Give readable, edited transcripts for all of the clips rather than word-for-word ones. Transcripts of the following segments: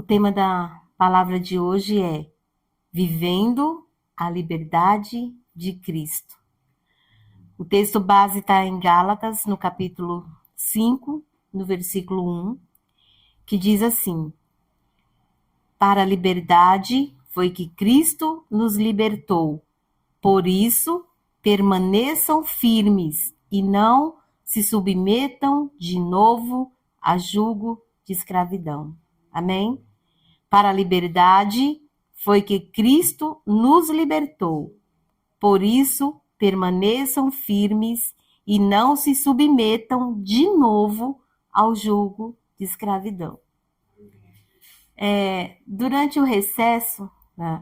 tema da palavra de hoje é Vivendo a Liberdade de Cristo. O texto base está em Gálatas, no capítulo 5, no versículo 1, que diz assim: Para a liberdade foi que Cristo nos libertou. Por isso, permaneçam firmes e não se submetam de novo a jugo de escravidão. Amém? Para a liberdade foi que Cristo nos libertou. Por isso, permaneçam firmes e não se submetam de novo ao jugo de escravidão. Durante o recesso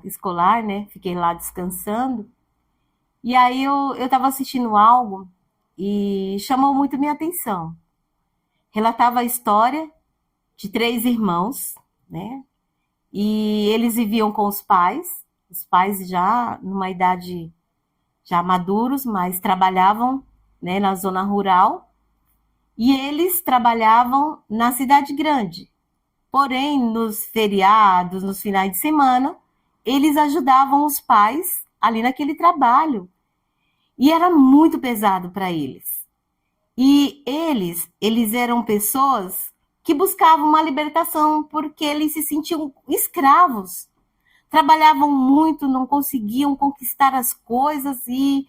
escolar, fiquei lá descansando, e aí eu estava assistindo algo e chamou muito minha atenção. Relatava a história de 3 irmãos, e eles viviam com os pais já numa idade já maduros, mas trabalhavam na zona rural, e eles trabalhavam na cidade grande. Porém, nos feriados, nos finais de semana, eles ajudavam os pais ali naquele trabalho. E era muito pesado para eles. E eles eram pessoas que buscavam uma libertação, porque eles se sentiam escravos. Trabalhavam muito, não conseguiam conquistar as coisas e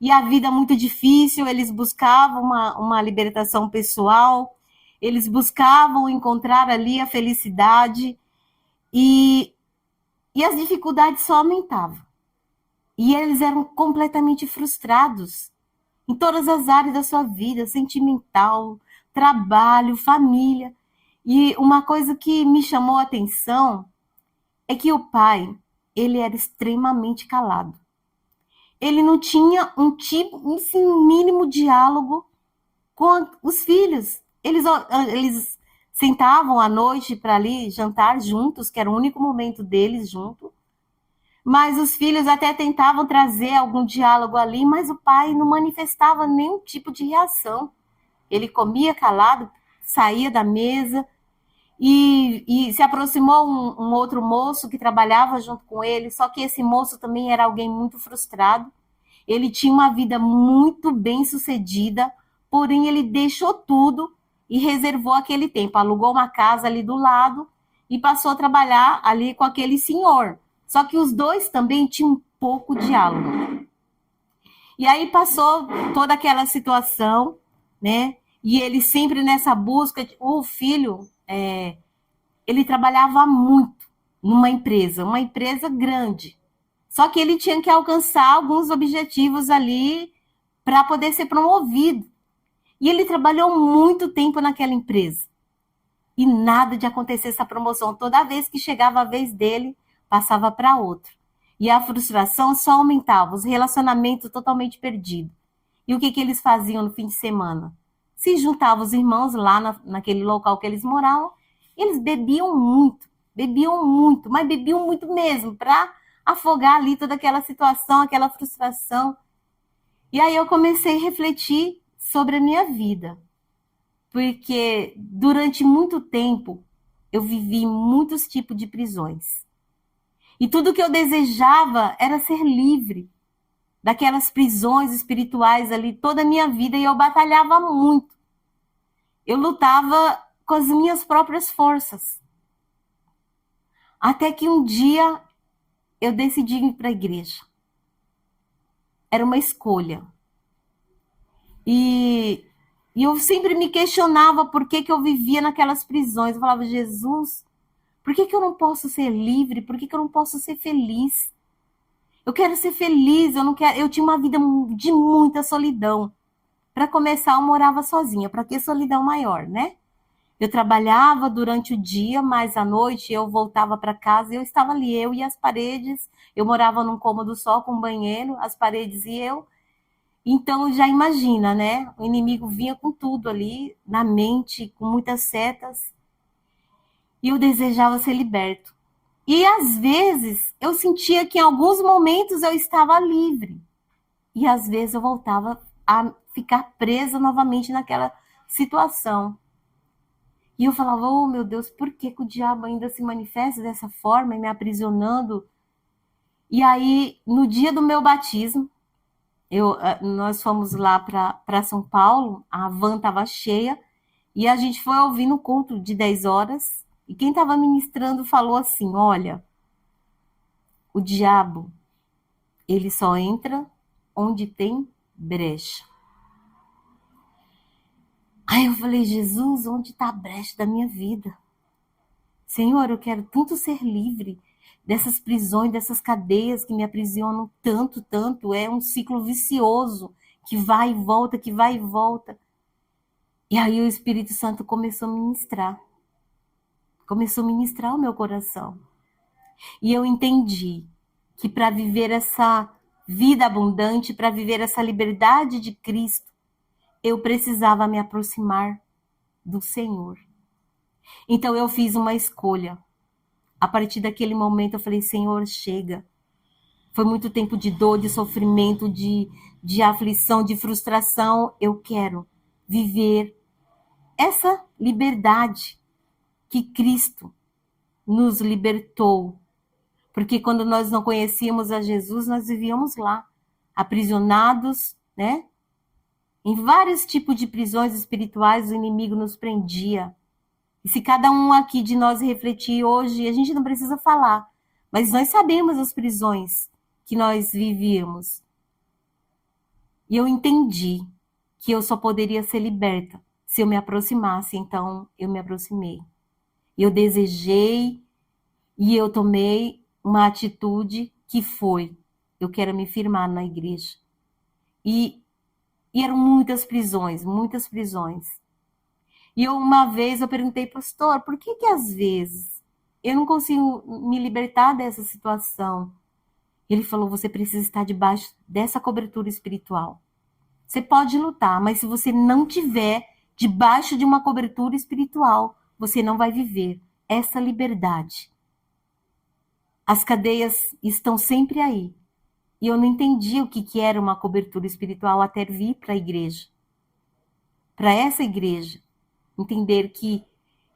a vida muito difícil. Eles buscavam uma libertação pessoal, eles buscavam encontrar ali a felicidade e as dificuldades só aumentavam. E eles eram completamente frustrados em todas as áreas da sua vida, sentimental, trabalho, família. E uma coisa que me chamou a atenção é que o pai, ele era extremamente calado. Ele não tinha um mínimo diálogo com os filhos. Eles sentavam à noite para ali jantar juntos, que era o único momento deles junto. Mas os filhos até tentavam trazer algum diálogo ali, mas o pai não manifestava nenhum tipo de reação. Ele comia calado, saía da mesa e se aproximou um outro moço que trabalhava junto com ele, só que esse moço também era alguém muito frustrado. Ele tinha uma vida muito bem sucedida, porém ele deixou tudo e reservou aquele tempo, alugou uma casa ali do lado e passou a trabalhar ali com aquele senhor. Só que os dois também tinham um pouco de diálogo. E aí passou toda aquela situação, e ele sempre nessa busca, o filho, ele trabalhava muito numa empresa grande. Só que ele tinha que alcançar alguns objetivos ali para poder ser promovido. E ele trabalhou muito tempo naquela empresa. E nada de acontecer essa promoção. Toda vez que chegava a vez dele, passava para outro. E a frustração só aumentava, os relacionamentos totalmente perdidos. E o que eles faziam no fim de semana? Se juntavam os irmãos lá naquele local que eles moravam, eles bebiam muito, mas bebiam muito mesmo, para afogar ali toda aquela situação, aquela frustração. E aí eu comecei a refletir sobre a minha vida, porque durante muito tempo eu vivi muitos tipos de prisões. E tudo que eu desejava era ser livre daquelas prisões espirituais ali toda a minha vida, e eu batalhava muito. Eu lutava com as minhas próprias forças. Até que um dia eu decidi ir para a igreja. Era uma escolha. E eu sempre me questionava por que eu vivia naquelas prisões. Eu falava, Jesus, por que eu não posso ser livre? Por que eu não posso ser feliz? Eu quero ser feliz, eu tinha uma vida de muita solidão. Para começar, eu morava sozinha. Para que solidão maior, Eu trabalhava durante o dia, mas à noite eu voltava para casa e eu estava ali, eu e as paredes. Eu morava num cômodo só com banheiro, as paredes e eu. Então, já imagina, O inimigo vinha com tudo ali, na mente, com muitas setas. E eu desejava ser liberto. E às vezes eu sentia que em alguns momentos eu estava livre. E às vezes eu voltava a ficar presa novamente naquela situação. E eu falava, oh meu Deus, por que que o diabo ainda se manifesta dessa forma, me aprisionando? E aí, no dia do meu batismo, nós fomos lá para São Paulo, a van estava cheia, e a gente foi ouvindo o culto de 10 horas, e quem estava ministrando falou assim, olha, o diabo, ele só entra onde tem brecha. Aí eu falei, Jesus, onde está a brecha da minha vida? Senhor, eu quero tanto ser livre dessas prisões, dessas cadeias que me aprisionam tanto, tanto. É um ciclo vicioso que vai e volta, que vai e volta. E aí o Espírito Santo começou a ministrar o meu coração. E eu entendi que para viver essa vida abundante, para viver essa liberdade de Cristo, eu precisava me aproximar do Senhor. Então eu fiz uma escolha. A partir daquele momento eu falei, Senhor, chega. Foi muito tempo de dor, de sofrimento, de aflição, de frustração. Eu quero viver essa liberdade que Cristo nos libertou. Porque quando nós não conhecíamos a Jesus, nós vivíamos lá, aprisionados, né? Em vários tipos de prisões espirituais, o inimigo nos prendia. E se cada um aqui de nós refletir hoje, a gente não precisa falar, mas nós sabemos as prisões que nós vivíamos. E eu entendi que eu só poderia ser liberta se eu me aproximasse, então eu me aproximei. Eu desejei e eu tomei uma atitude que foi, eu quero me firmar na igreja. E eram muitas prisões, muitas prisões. E uma vez eu perguntei, pastor, por que às vezes eu não consigo me libertar dessa situação? Ele falou, você precisa estar debaixo dessa cobertura espiritual. Você pode lutar, mas se você não tiver debaixo de uma cobertura espiritual, você não vai viver essa liberdade. As cadeias estão sempre aí. E eu não entendi o que era uma cobertura espiritual até vir para a igreja. Para essa igreja. Entender que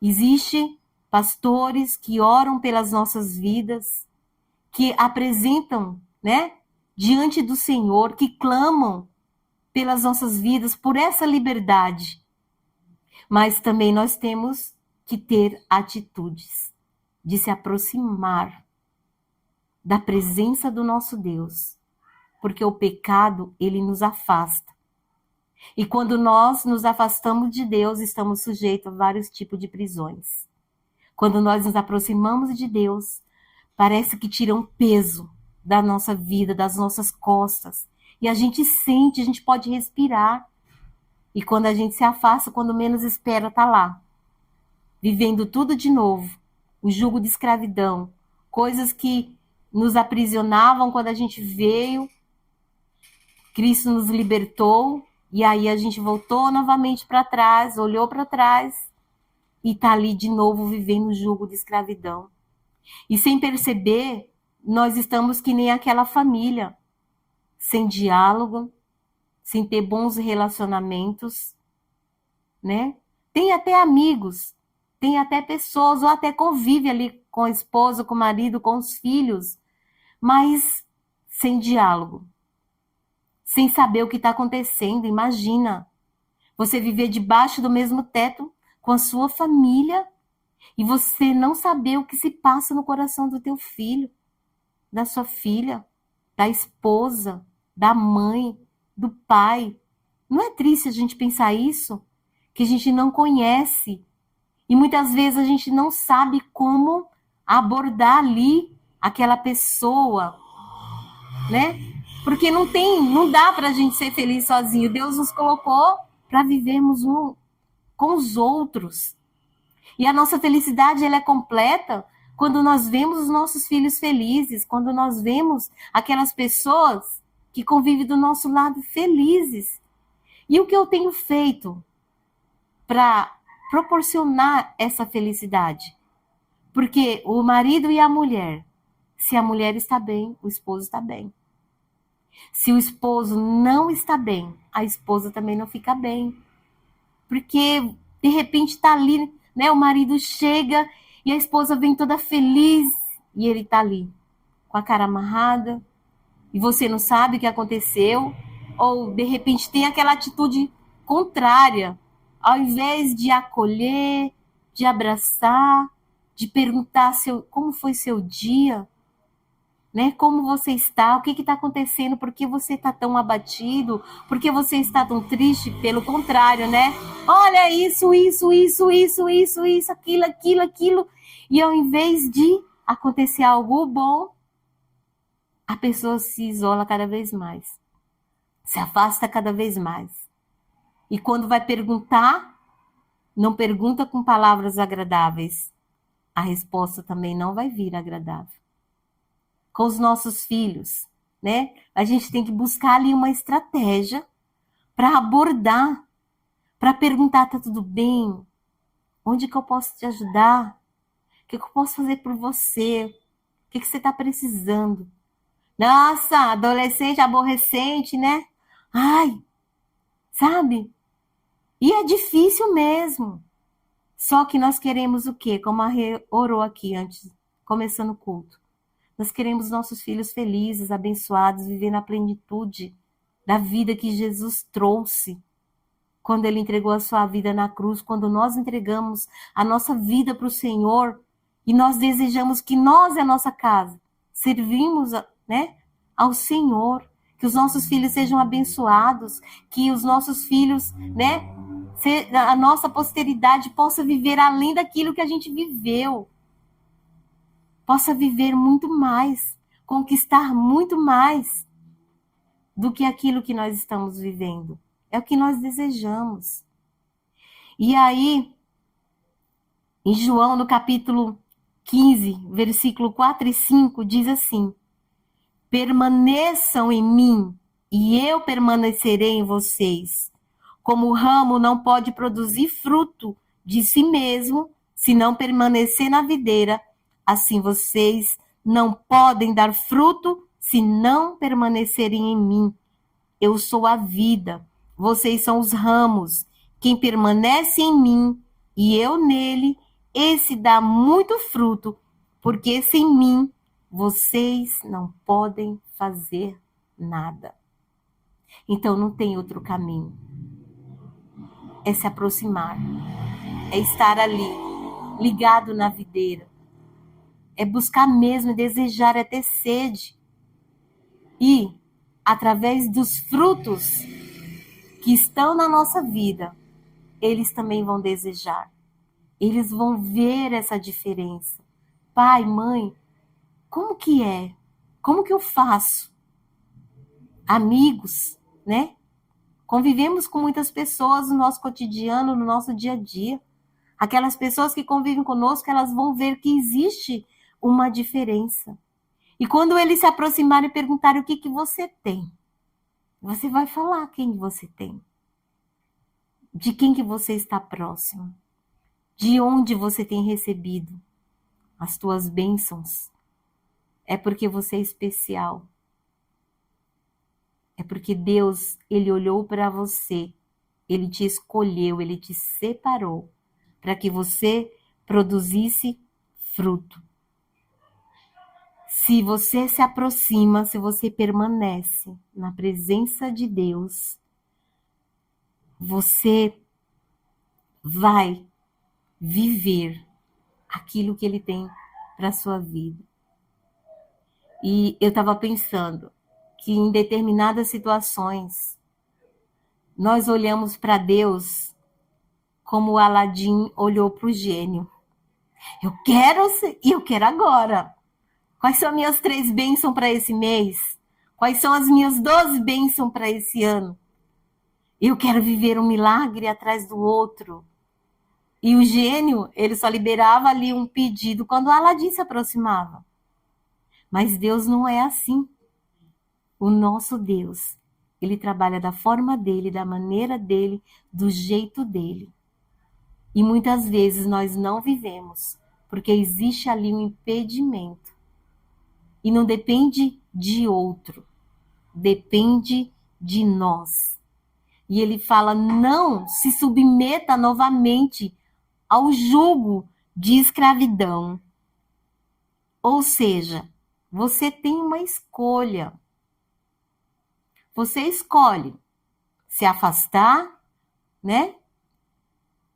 existe pastores que oram pelas nossas vidas, que apresentam, né, diante do Senhor, que clamam pelas nossas vidas, por essa liberdade. Mas também nós temos que ter atitudes de se aproximar da presença do nosso Deus, porque o pecado, ele nos afasta. E quando nós nos afastamos de Deus, estamos sujeitos a vários tipos de prisões. Quando nós nos aproximamos de Deus, parece que tira um peso da nossa vida, das nossas costas. E a gente sente, a gente pode respirar. E quando a gente se afasta, quando menos espera, tá lá. Vivendo tudo de novo. O jugo de escravidão. Coisas que nos aprisionavam quando a gente veio. Cristo nos libertou. E aí a gente voltou novamente para trás, olhou para trás e está ali de novo vivendo o jugo de escravidão. E sem perceber, nós estamos que nem aquela família, sem diálogo, sem ter bons relacionamentos, né? Tem até amigos, tem até pessoas, ou até convive ali com a esposa, com o marido, com os filhos, mas sem diálogo. Sem saber o que está acontecendo. Imagina você viver debaixo do mesmo teto com a sua família e você não saber o que se passa no coração do teu filho, da sua filha, da esposa, da mãe, do pai. Não é triste a gente pensar isso? Que a gente não conhece e muitas vezes a gente não sabe como abordar ali aquela pessoa, né? Porque não dá para a gente ser feliz sozinho. Deus nos colocou para vivermos um com os outros. E a nossa felicidade ela é completa quando nós vemos os nossos filhos felizes, quando nós vemos aquelas pessoas que convivem do nosso lado felizes. E o que eu tenho feito para proporcionar essa felicidade? Porque o marido e a mulher, se a mulher está bem, o esposo está bem. Se o esposo não está bem, a esposa também não fica bem. Porque, de repente, está ali né? O marido chega e a esposa vem toda feliz e ele tá ali, com a cara amarrada, e você não sabe o que aconteceu, ou de repente tem aquela atitude contrária, ao invés de acolher, de abraçar, de perguntar como foi seu dia, né? Como você está? O que está acontecendo? Por que você está tão abatido? Por que você está tão triste? Pelo contrário, né? Olha isso, aquilo. E ao invés de acontecer algo bom, a pessoa se isola cada vez mais, se afasta cada vez mais. E quando vai perguntar, não pergunta com palavras agradáveis. A resposta também não vai vir agradável. Com os nossos filhos, né? A gente tem que buscar ali uma estratégia para abordar, para perguntar, tá tudo bem? Onde que eu posso te ajudar? O que eu posso fazer por você? O que você está precisando? Nossa, adolescente, aborrecente, né? Ai, sabe? E é difícil mesmo. Só que nós queremos o quê? Como a Rê orou aqui antes, começando o culto. Nós queremos nossos filhos felizes, abençoados, viver na plenitude da vida que Jesus trouxe. Quando ele entregou a sua vida na cruz, quando nós entregamos a nossa vida para o Senhor e nós desejamos que nós e a nossa casa servimos, né, ao Senhor, que os nossos filhos sejam abençoados, que os nossos filhos, né, a nossa posteridade possa viver além daquilo que a gente viveu, possa viver muito mais, conquistar muito mais do que aquilo que nós estamos vivendo. É o que nós desejamos. E aí, em João, no capítulo 15, versículo 4 e 5, diz assim: permaneçam em mim e eu permanecerei em vocês. Como o ramo não pode produzir fruto de si mesmo se não permanecer na videira, assim vocês não podem dar fruto se não permanecerem em mim. Eu sou a vida, vocês são os ramos. Quem permanece em mim e eu nele, esse dá muito fruto, porque sem mim vocês não podem fazer nada. Então não tem outro caminho. É se aproximar, é estar ali, ligado na videira, é buscar mesmo, é desejar, é ter sede. E, através dos frutos que estão na nossa vida, eles também vão desejar. Eles vão ver essa diferença. Pai, mãe, como que é? Como que eu faço? Amigos, né? Convivemos com muitas pessoas no nosso cotidiano, no nosso dia a dia. Aquelas pessoas que convivem conosco, elas vão ver que existe uma diferença. E quando eles se aproximarem e perguntarem o que você tem, você vai falar quem você tem. De quem que você está próximo. De onde você tem recebido as tuas bênçãos. É porque você é especial. É porque Deus, Ele olhou para você, Ele te escolheu, Ele te separou para que você produzisse fruto. Se você se aproxima, se você permanece na presença de Deus, você vai viver aquilo que Ele tem para a sua vida. E eu estava pensando que em determinadas situações, nós olhamos para Deus como o Aladim olhou para o gênio. Eu quero e eu quero agora. Quais são as minhas 3 bênçãos para esse mês? Quais são as minhas 12 bênçãos para esse ano? Eu quero viver um milagre atrás do outro. E o gênio, ele só liberava ali um pedido quando o Aladim se aproximava. Mas Deus não é assim. O nosso Deus, ele trabalha da forma dele, da maneira dele, do jeito dele. E muitas vezes nós não vivemos, porque existe ali um impedimento. E não depende de outro, depende de nós. E ele fala, não se submeta novamente ao jugo de escravidão. Ou seja, você tem uma escolha. Você escolhe se afastar, né?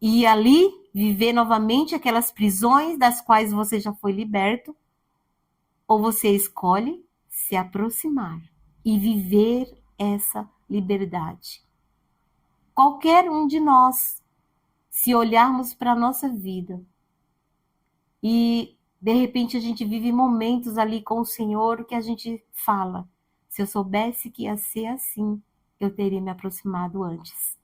E ali viver novamente aquelas prisões das quais você já foi liberto, ou você escolhe se aproximar e viver essa liberdade. Qualquer um de nós, se olharmos para a nossa vida e de repente a gente vive momentos ali com o Senhor que a gente fala, se eu soubesse que ia ser assim, eu teria me aproximado antes.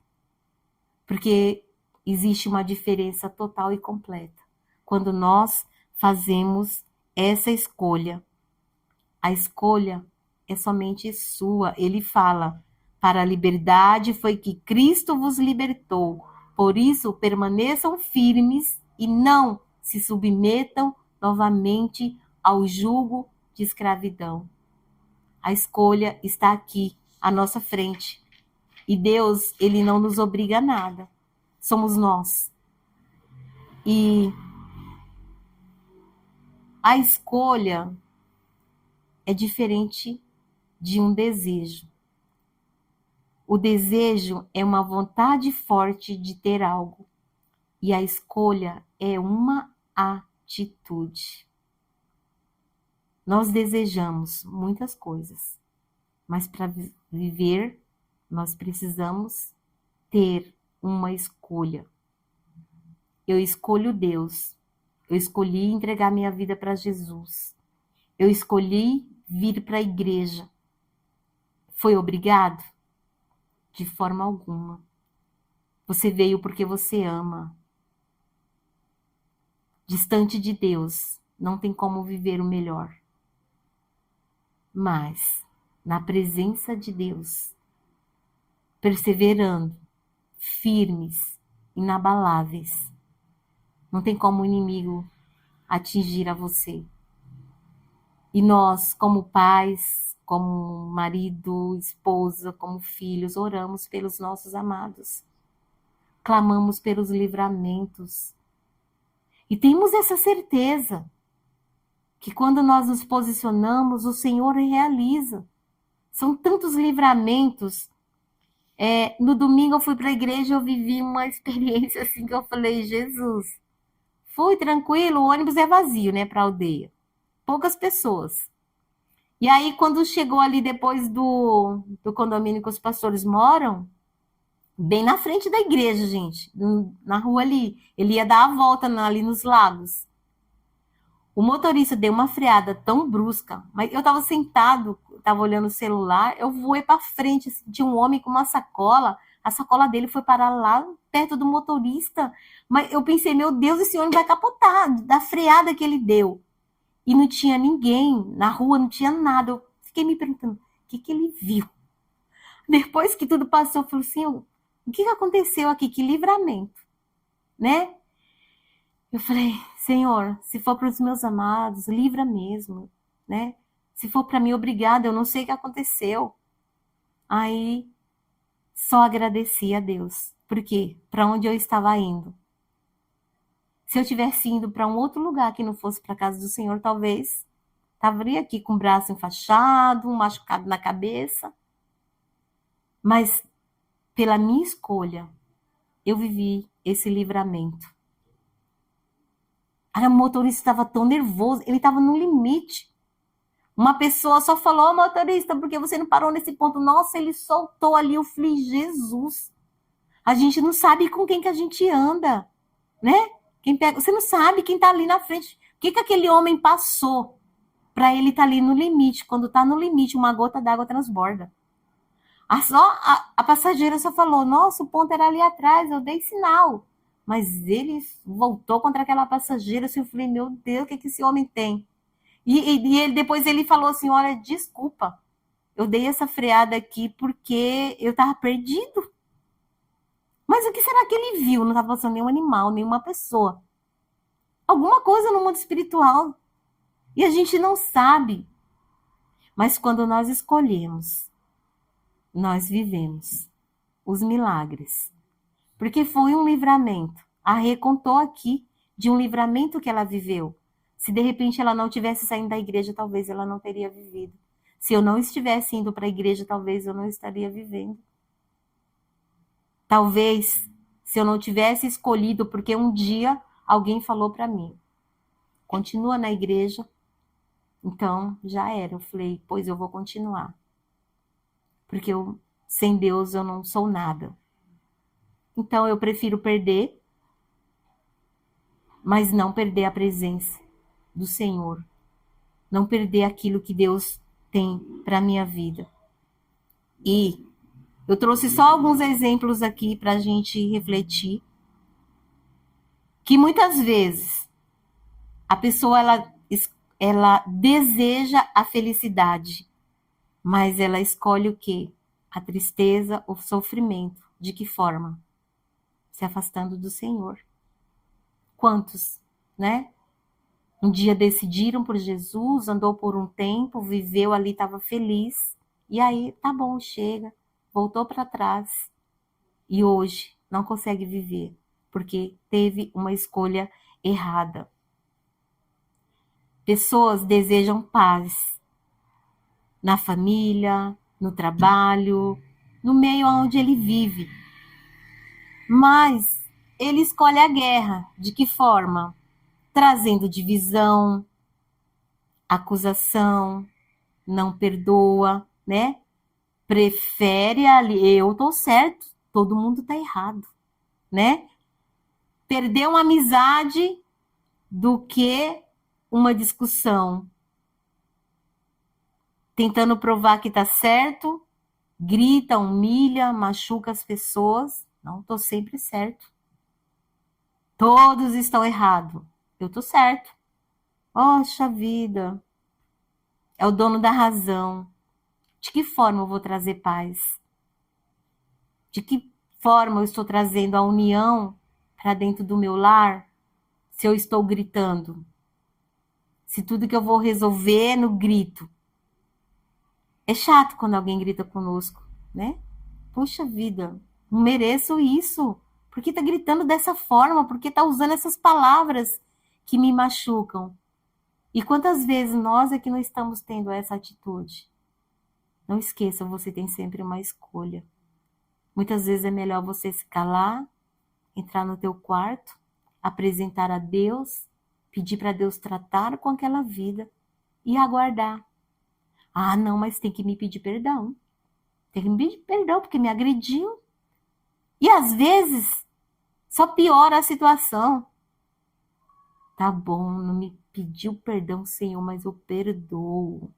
Porque existe uma diferença total e completa quando nós fazemos essa escolha. A escolha é somente sua. Ele fala: para a liberdade foi que Cristo vos libertou. Por isso, permaneçam firmes e não se submetam novamente ao jugo de escravidão. A escolha está aqui, à nossa frente. E Deus, ele não nos obriga a nada. Somos nós. E a escolha é diferente de um desejo. O desejo é uma vontade forte de ter algo. E a escolha é uma atitude. Nós desejamos muitas coisas, mas para viver, nós precisamos ter uma escolha. Eu escolho Deus. Eu escolhi entregar minha vida para Jesus. Eu escolhi vir para a igreja. Foi obrigado? De forma alguma. Você veio porque você ama. Distante de Deus, não tem como viver o melhor. Mas, na presença de Deus, perseverando, firmes, inabaláveis, não tem como o inimigo atingir a você. E nós, como pais, como marido, esposa, como filhos, oramos pelos nossos amados. Clamamos pelos livramentos. E temos essa certeza que quando nós nos posicionamos, o Senhor realiza. São tantos livramentos. No domingo eu fui para a igreja e eu vivi uma experiência assim que eu falei, Jesus, fui tranquilo, o ônibus é vazio, né, para a aldeia. Poucas pessoas. E aí, quando chegou ali depois do condomínio que os pastores moram, bem na frente da igreja, gente, na rua ali, ele ia dar a volta ali nos lagos. O motorista deu uma freada tão brusca, mas eu estava sentado, estava olhando o celular, eu voei para frente, assim, tinha um homem com uma sacola, a sacola dele foi parar lá perto do motorista, mas eu pensei, meu Deus, esse homem vai capotar, da freada que ele deu. E não tinha ninguém, na rua não tinha nada, eu fiquei me perguntando, o que ele viu? Depois que tudo passou, eu falei assim, o que aconteceu aqui? Que livramento, né? Eu falei, Senhor, se for para os meus amados, livra mesmo, né? Se for para mim, obrigada, eu não sei o que aconteceu. Aí, só agradeci a Deus. Por quê? Para onde eu estava indo. Se eu tivesse indo para um outro lugar que não fosse para a casa do Senhor, talvez estaria aqui com o braço enfaixado, um machucado na cabeça. Mas, pela minha escolha, eu vivi esse livramento. O motorista estava tão nervoso, ele estava no limite. Uma pessoa só falou, motorista, por que você não parou nesse ponto? Nossa, ele soltou ali, eu falei, Jesus, a gente não sabe com quem que a gente anda, né? Você não sabe quem está ali na frente. O que aquele homem passou para ele estar ali no limite? Quando está no limite, uma gota d'água transborda. A passageira só falou, nossa, o ponto era ali atrás, eu dei sinal. Mas ele voltou contra aquela passageira, assim, eu falei, meu Deus, o que esse homem tem? E depois ele falou assim, olha, desculpa, eu dei essa freada aqui porque eu estava perdido. Mas o que será que ele viu? Não estava passando nenhum animal, nenhuma pessoa. Alguma coisa no mundo espiritual. E a gente não sabe. Mas quando nós escolhemos, nós vivemos os milagres. Porque foi um livramento. A Rê contou aqui de um livramento que ela viveu. Se de repente ela não tivesse saindo da igreja, talvez ela não teria vivido. Se eu não estivesse indo para a igreja, talvez eu não estaria vivendo. Talvez, se eu não tivesse escolhido, porque um dia alguém falou para mim, continua na igreja, então já era. Eu falei, pois eu vou continuar. Porque sem Deus eu não sou nada. Então eu prefiro perder, mas não perder a presença do Senhor. Não perder aquilo que Deus tem para a minha vida. E eu trouxe só alguns exemplos aqui para a gente refletir. Que muitas vezes a pessoa ela deseja a felicidade, mas ela escolhe o quê? A tristeza, o sofrimento. De que forma? Se afastando do Senhor. Quantos, né? Um dia decidiram por Jesus, andou por um tempo, viveu ali, estava feliz. E aí, tá bom, chega. Voltou para trás. E hoje não consegue viver, porque teve uma escolha errada. Pessoas desejam paz na família, no trabalho, no meio onde ele vive. Mas ele escolhe a guerra. De que forma? Trazendo divisão, acusação, não perdoa, né? Prefere ali, eu tô certo, todo mundo tá errado, né? Perder uma amizade do que uma discussão. Tentando provar que tá certo, grita, humilha, machuca as pessoas. Não, tô sempre certo. Todos estão errados. Eu tô certo. Poxa vida. É o dono da razão. De que forma eu vou trazer paz? De que forma eu estou trazendo a união para dentro do meu lar? Se eu estou gritando? Se tudo que eu vou resolver é no grito. É chato quando alguém grita conosco, né? Puxa vida, não mereço isso. Por que tá gritando dessa forma? Por que tá usando essas palavras que me machucam? E quantas vezes nós é que não estamos tendo essa atitude? Não esqueça, você tem sempre uma escolha. Muitas vezes é melhor você se calar, entrar no teu quarto, apresentar a Deus, pedir para Deus tratar com aquela vida e aguardar. Ah, não, mas tem que me pedir perdão. Tem que me pedir perdão porque me agrediu. E às vezes só piora a situação. Tá bom, não me pediu perdão, Senhor, mas eu perdoo.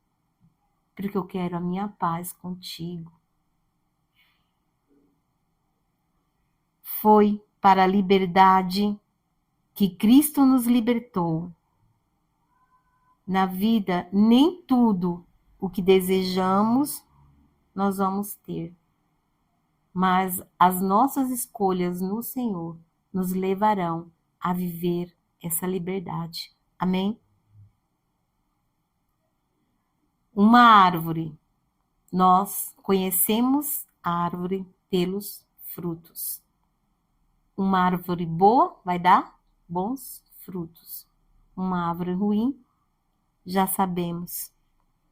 Porque eu quero a minha paz contigo. Foi para a liberdade que Cristo nos libertou. Na vida, nem tudo o que desejamos nós vamos ter. Mas as nossas escolhas no Senhor nos levarão a viver essa liberdade. Amém? Uma árvore. Nós conhecemos a árvore pelos frutos. Uma árvore boa vai dar bons frutos. Uma árvore ruim, já sabemos.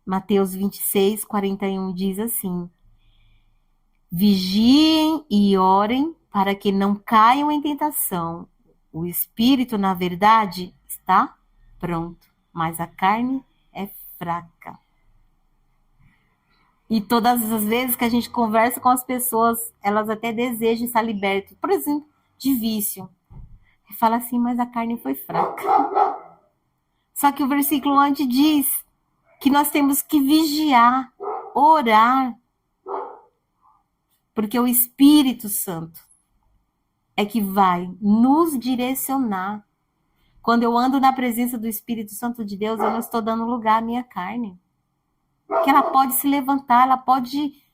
Mateus 26, 41 diz assim: vigiem e orem para que não caiam em tentação. O espírito, na verdade, está pronto, mas a carne é fraca. E todas as vezes que a gente conversa com as pessoas, elas até desejam estar libertas, por exemplo, de vício. E fala assim, mas a carne foi fraca. Só que o versículo antes diz que nós temos que vigiar, orar, porque o Espírito Santo é que vai nos direcionar. Quando eu ando na presença do Espírito Santo de Deus, eu não estou dando lugar à minha carne. Que ela pode se levantar, ela pode...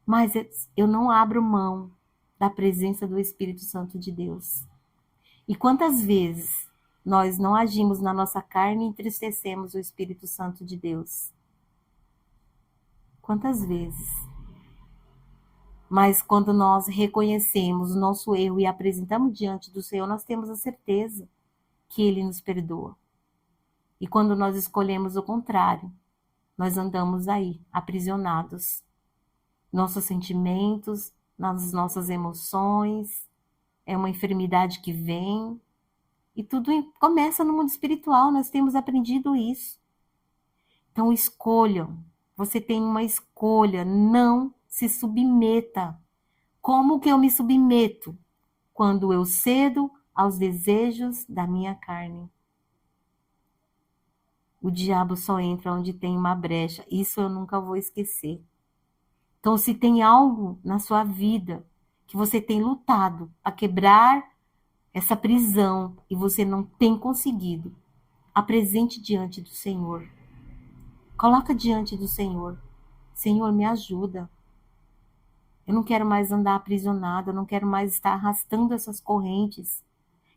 Mas eu não abro mão da presença do Espírito Santo de Deus. E quantas vezes nós não agimos na nossa carne e entristecemos o Espírito Santo de Deus? Quantas vezes? Mas quando nós reconhecemos o nosso erro e apresentamos diante do Senhor, nós temos a certeza que Ele nos perdoa. E quando nós escolhemos o contrário, nós andamos aí, aprisionados. Nossos sentimentos, nas nossas emoções, é uma enfermidade que vem. E tudo começa no mundo espiritual, nós temos aprendido isso. Então escolham, você tem uma escolha, não se submeta. Como que eu me submeto? Quando eu cedo aos desejos da minha carne. O diabo só entra onde tem uma brecha. Isso eu nunca vou esquecer. Então, se tem algo na sua vida que você tem lutado a quebrar essa prisão e você não tem conseguido, apresente diante do Senhor. Coloca diante do Senhor. Senhor, me ajuda. Eu não quero mais andar aprisionada, eu não quero mais estar arrastando essas correntes,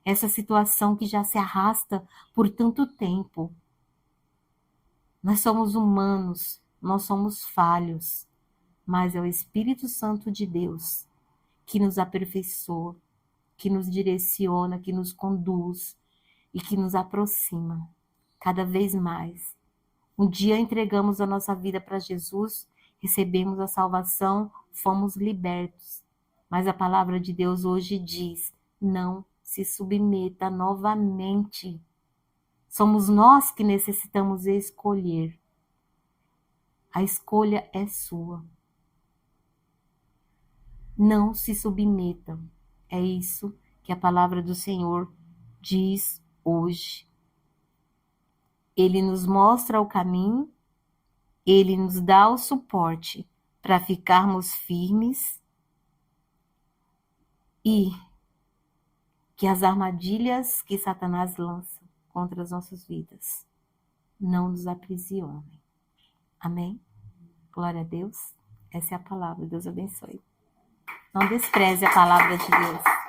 essa situação que já se arrasta por tanto tempo. Nós somos humanos, nós somos falhos, mas é o Espírito Santo de Deus que nos aperfeiçoa, que nos direciona, que nos conduz e que nos aproxima cada vez mais. Um dia entregamos a nossa vida para Jesus, recebemos a salvação, fomos libertos. Mas a palavra de Deus hoje diz: não se submeta novamente. Somos nós que necessitamos escolher. A escolha é sua. Não se submeta. É isso que a palavra do Senhor diz hoje. Ele nos mostra o caminho, ele nos dá o suporte para ficarmos firmes e que as armadilhas que Satanás lança contra as nossas vidas não nos aprisionem. Amém? Glória a Deus. Essa é a palavra. Deus abençoe. Não despreze a palavra de Deus.